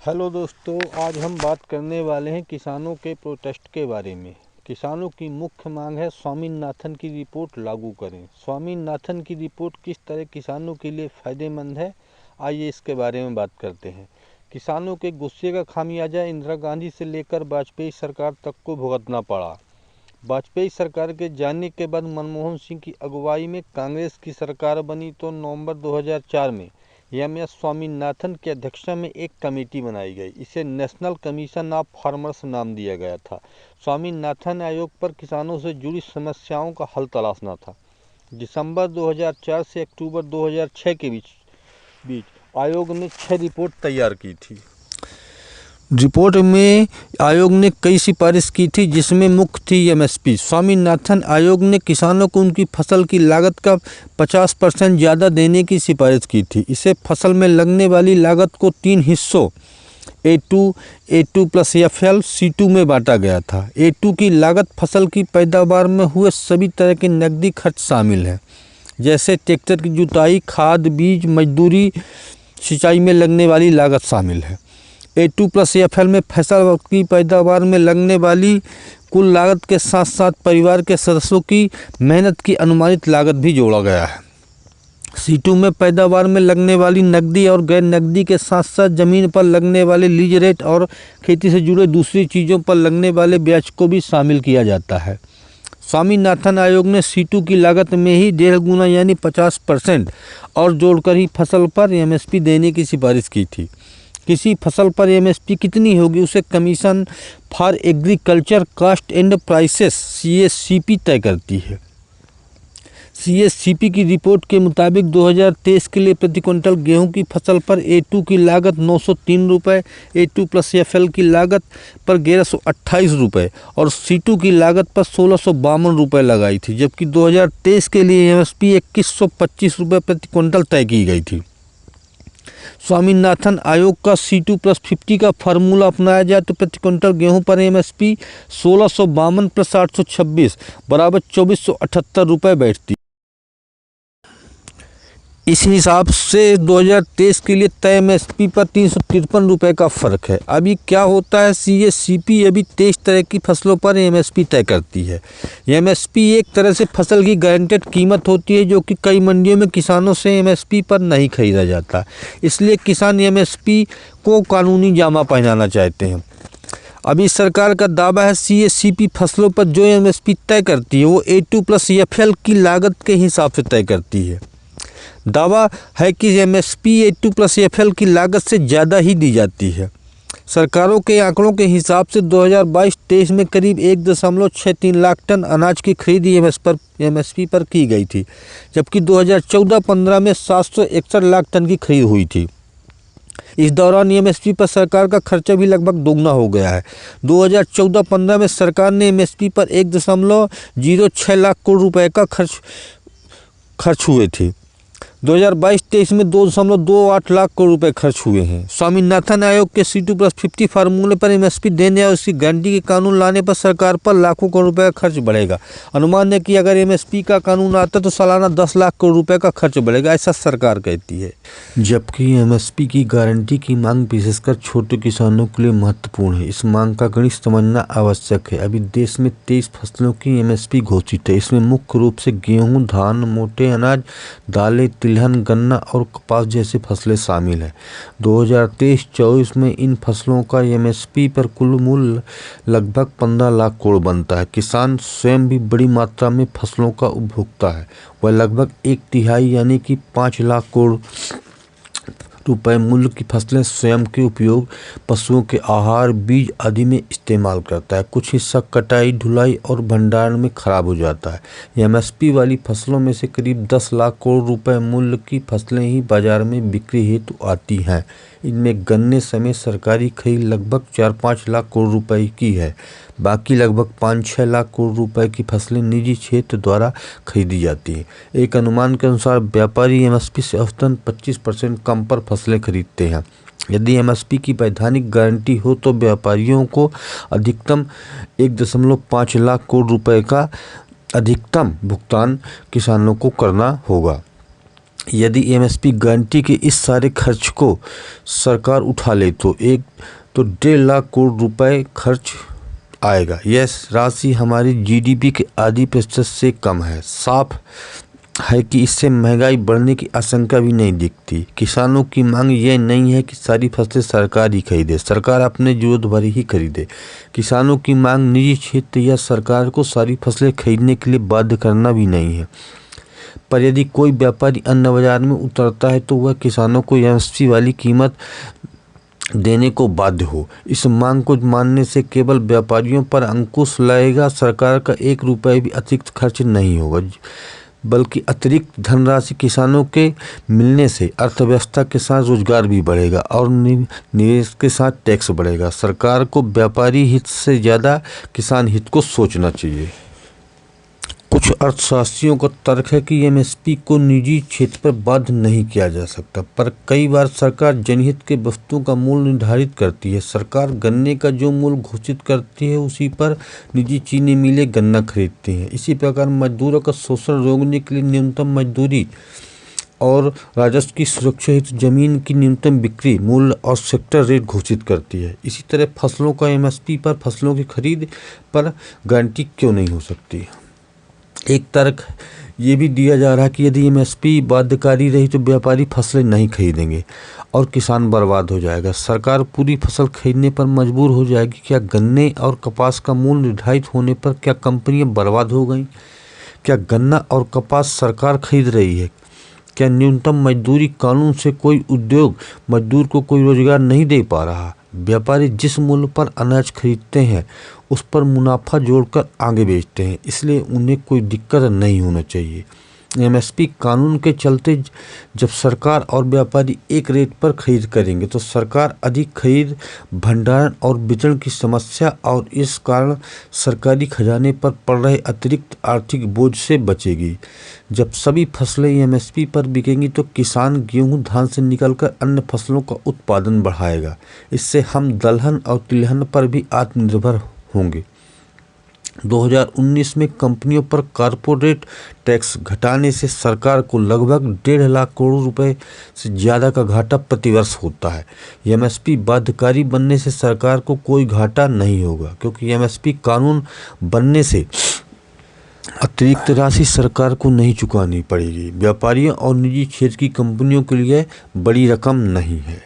Hello दोस्तों, आज हम बात करने वाले हैं किसानों के प्रोटेस्ट के बारे में। किसानों की मुख्य मांग है स्वामीनाथन की रिपोर्ट लागू करें। स्वामीनाथन की रिपोर्ट किस तरह किसानों के लिए फ़ायदेमंद है, आइए इसके बारे में बात करते हैं। किसानों के गुस्से का खामियाजा इंदिरा गांधी से लेकर वाजपेयी सरकार तक को भुगतना पड़ा। वाजपेयी सरकार के जाने के बाद मनमोहन सिंह की अगुवाई में कांग्रेस की सरकार बनी तो नवंबर 2004 में एम.एस. स्वामीनाथन की अध्यक्षता में एक कमेटी बनाई गई। इसे नेशनल कमीशन ऑफ फार्मर्स नाम दिया गया था। स्वामीनाथन आयोग पर किसानों से जुड़ी समस्याओं का हल तलाशना था। दिसंबर 2004 से अक्टूबर 2006 के बीच आयोग ने 6 रिपोर्ट तैयार की थी। रिपोर्ट में आयोग ने कई सिफारिश की थी, जिसमें मुख्य थी एमएसपी। स्वामीनाथन आयोग ने किसानों को उनकी फसल की लागत का 50% ज़्यादा देने की सिफारिश की थी। इसे फसल में लगने वाली लागत को 3 हिस्सों A2 प्लस FL C2 में बांटा गया था। A2 की लागत फसल की पैदावार में हुए सभी तरह के नकदी खर्च शामिल है, जैसे ट्रैक्टर की जुताई, खाद, बीज, मजदूरी, सिंचाई में लगने वाली लागत शामिल है। A2 प्लस FL में फसल की पैदावार में लगने वाली कुल लागत के साथ साथ परिवार के सदस्यों की मेहनत की अनुमानित लागत भी जोड़ा गया है। C2 में पैदावार में लगने वाली नकदी और गैर नकदी के साथ साथ ज़मीन पर लगने वाले लीज रेट और खेती से जुड़े दूसरी चीज़ों पर लगने वाले ब्याज को भी शामिल किया जाता है। स्वामीनाथन आयोग ने C2 की लागत में ही 1.5 गुना यानी 50% और जोड़कर ही फसल पर MSP देने की सिफारिश की थी। किसी फसल पर MSP कितनी होगी उसे commission for agriculture cost and prices CSCP तय करती है। CSCP की रिपोर्ट के मुताबिक 2023 के लिए प्रति क्विंटल गेहूं की फसल पर A2 की लागत 903 रुपये, A2 प्लस FL की लागत पर 1128 रुपये और C2 की लागत पर 1652 रुपये लगाई थी, जबकि 2023 के लिए MSP 2125 रुपये प्रति क्विंटल तय की गई थी। स्वामीनाथन आयोग का C2 प्लस 50 का फार्मूला अपनाया जाए तो प्रति क्विंटल गेहूं पर MSP 1652 प्लस 826 बराबर 2478 रुपये बैठती। इस हिसाब से 2023 के लिए तय MSP पर 353 रुपये का फ़र्क है। अभी क्या होता है, CSCP अभी 23 तरह की फसलों पर MSP तय करती है। MSP एक तरह से फसल की गारंटेड कीमत होती है, जो कि कई मंडियों में किसानों से MSP पर नहीं खरीदा जाता। इसलिए किसान MSP को कानूनी जामा पहनाना चाहते हैं। अभी सरकार का दावा है CSCP फसलों पर जो MSP तय करती है वो A2 प्लस FL की लागत के हिसाब से तय करती है। दावा है कि MSP A2 प्लस FL की लागत से ज़्यादा ही दी जाती है। सरकारों के आंकड़ों के हिसाब से 2022-23 में करीब 1.63 लाख टन अनाज की खरीद MSP पर की गई थी, जबकि 2014-15 में 761 लाख टन की खरीद हुई थी। इस दौरान MSP पर सरकार का खर्चा भी लगभग दोगुना हो गया है। 2014-15 में सरकार ने MSP पर 1.06 लाख करोड़ रुपए का खर्च हुए थे। 2022-23 में 2.28 लाख करोड़ रुपए खर्च हुए हैं। स्वामीनाथन आयोग के C2 प्लस 50 फार्मूले पर MSP देने और उसकी गारंटी के कानून लाने पर सरकार पर लाखों करोड़ रुपए का खर्च बढ़ेगा। अनुमान है कि अगर MSP का कानून आता तो सालाना 10 लाख करोड़ रुपए का खर्च बढ़ेगा, ऐसा सरकार कहती है। जबकि MSP की गारंटी की मांग विशेषकर छोटे किसानों के लिए महत्वपूर्ण है। इस मांग का गणित समझना आवश्यक है। अभी देश में 23 फसलों की MSP घोषित है। इसमें मुख्य रूप से गेहूँ, धान, मोटे अनाज, दालें, तिलहन, गन्ना और कपास जैसी फसलें शामिल हैं। 2023-24 में इन फसलों का MSP पर कुल मूल्य लगभग 15 लाख करोड़ बनता है। किसान स्वयं भी बड़ी मात्रा में फसलों का उपभोक्ता है। वह लगभग 1/3 यानी कि 5 लाख करोड़ रुपए मूल्य की फसलें स्वयं के उपयोग, पशुओं के आहार, बीज आदि में इस्तेमाल करता है। कुछ हिस्सा कटाई, ढुलाई और भंडारण में खराब हो जाता है। MSP वाली फसलों में से करीब 10 लाख करोड़ रुपए मूल्य की फसलें ही बाजार में बिक्री हेतु आती हैं। इनमें गन्ने समेत सरकारी खरीद लगभग 4-5 लाख करोड़ रुपए की है। बाकी लगभग 5-6 लाख करोड़ रुपए की फसलें निजी क्षेत्र द्वारा खरीदी जाती हैं। एक अनुमान के अनुसार व्यापारी MSP से औसतन 25% कम पर फसलें खरीदते हैं। यदि MSP की वैधानिक गारंटी हो तो व्यापारियों को अधिकतम 1.5 लाख करोड़ रुपए का अधिकतम भुगतान किसानों को करना होगा। यदि एमएसपी गारंटी के इस सारे खर्च को सरकार उठा ले तो 1.5 लाख करोड़ रुपए खर्च आएगा। यह राशि हमारी जीडीपी के आधी प्रतिशत से कम है। साफ है कि इससे महंगाई बढ़ने की आशंका भी नहीं दिखती। किसानों की मांग यह नहीं है कि सारी फसलें सरकार ही खरीदे, सरकार अपने जरूरत भर ही खरीदे। किसानों की मांग निजी क्षेत्र या सरकार को सारी फसलें खरीदने के लिए बाध्य करना भी नहीं है। पर यदि कोई व्यापारी अन्न बाजार में उतरता है तो वह किसानों को एमएसपी वाली कीमत देने को बाध्य हो। इस मांग को मानने से केवल व्यापारियों पर अंकुश लगेगा, सरकार का 1 रुपये भी अतिरिक्त खर्च नहीं होगा, बल्कि अतिरिक्त धनराशि किसानों के मिलने से अर्थव्यवस्था के साथ रोजगार भी बढ़ेगा और निवेश के साथ टैक्स बढ़ेगा। सरकार को व्यापारी हित से ज़्यादा किसान हित को सोचना चाहिए। कुछ अर्थशास्त्रियों का तर्क है कि एमएसपी को निजी क्षेत्र पर बाध्य नहीं किया जा सकता, पर कई बार सरकार जनहित के वस्तुओं का मूल्य निर्धारित करती है। सरकार गन्ने का जो मूल्य घोषित करती है उसी पर निजी चीनी मिलें गन्ना खरीदती हैं। इसी प्रकार मजदूरों का शोषण रोकने के लिए न्यूनतम मजदूरी और राजस्व की सुरक्षा हेतु जमीन की न्यूनतम बिक्री मूल्य और सेक्टर रेट घोषित करती है। इसी तरह फसलों का एमएसपी पर फसलों की खरीद पर गारंटी क्यों नहीं हो सकती। एक तर्क ये भी दिया जा रहा है कि यदि एमएसपी बाध्यकारी रही तो व्यापारी फसलें नहीं खरीदेंगे और किसान बर्बाद हो जाएगा। सरकार पूरी फसल खरीदने पर मजबूर हो जाएगी। क्या गन्ने और कपास का मूल्य निर्धारित होने पर क्या कंपनियां बर्बाद हो गईं? क्या गन्ना और कपास सरकार खरीद रही है? क्या न्यूनतम मजदूरी कानून से कोई उद्योग मजदूर को कोई रोजगार नहीं दे पा रहा? व्यापारी जिस मूल्य पर अनाज खरीदते हैं उस पर मुनाफा जोड़कर आगे बेचते हैं, इसलिए उन्हें कोई दिक्कत नहीं होना चाहिए। एमएसपी कानून के चलते जब सरकार और व्यापारी एक रेट पर खरीद करेंगे तो सरकार अधिक खरीद, भंडारण और वितरण की समस्या और इस कारण सरकारी खजाने पर पड़ रहे अतिरिक्त आर्थिक बोझ से बचेगी। जब सभी फसलें एमएसपी पर बिकेंगी तो किसान गेहूं धान से निकलकर अन्य फसलों का उत्पादन बढ़ाएगा। इससे हम दलहन और तिलहन पर भी आत्मनिर्भर होंगे। 2019 में कंपनियों पर कॉर्पोरेट टैक्स घटाने से सरकार को लगभग 1.5 लाख करोड़ रुपए से ज़्यादा का घाटा प्रतिवर्ष होता है। एमएसपी बाध्यकारी बनने से सरकार को कोई घाटा नहीं होगा, क्योंकि एमएसपी कानून बनने से अतिरिक्त राशि सरकार को नहीं चुकानी पड़ेगी। व्यापारियों और निजी क्षेत्र की कंपनियों के लिए बड़ी रकम नहीं है।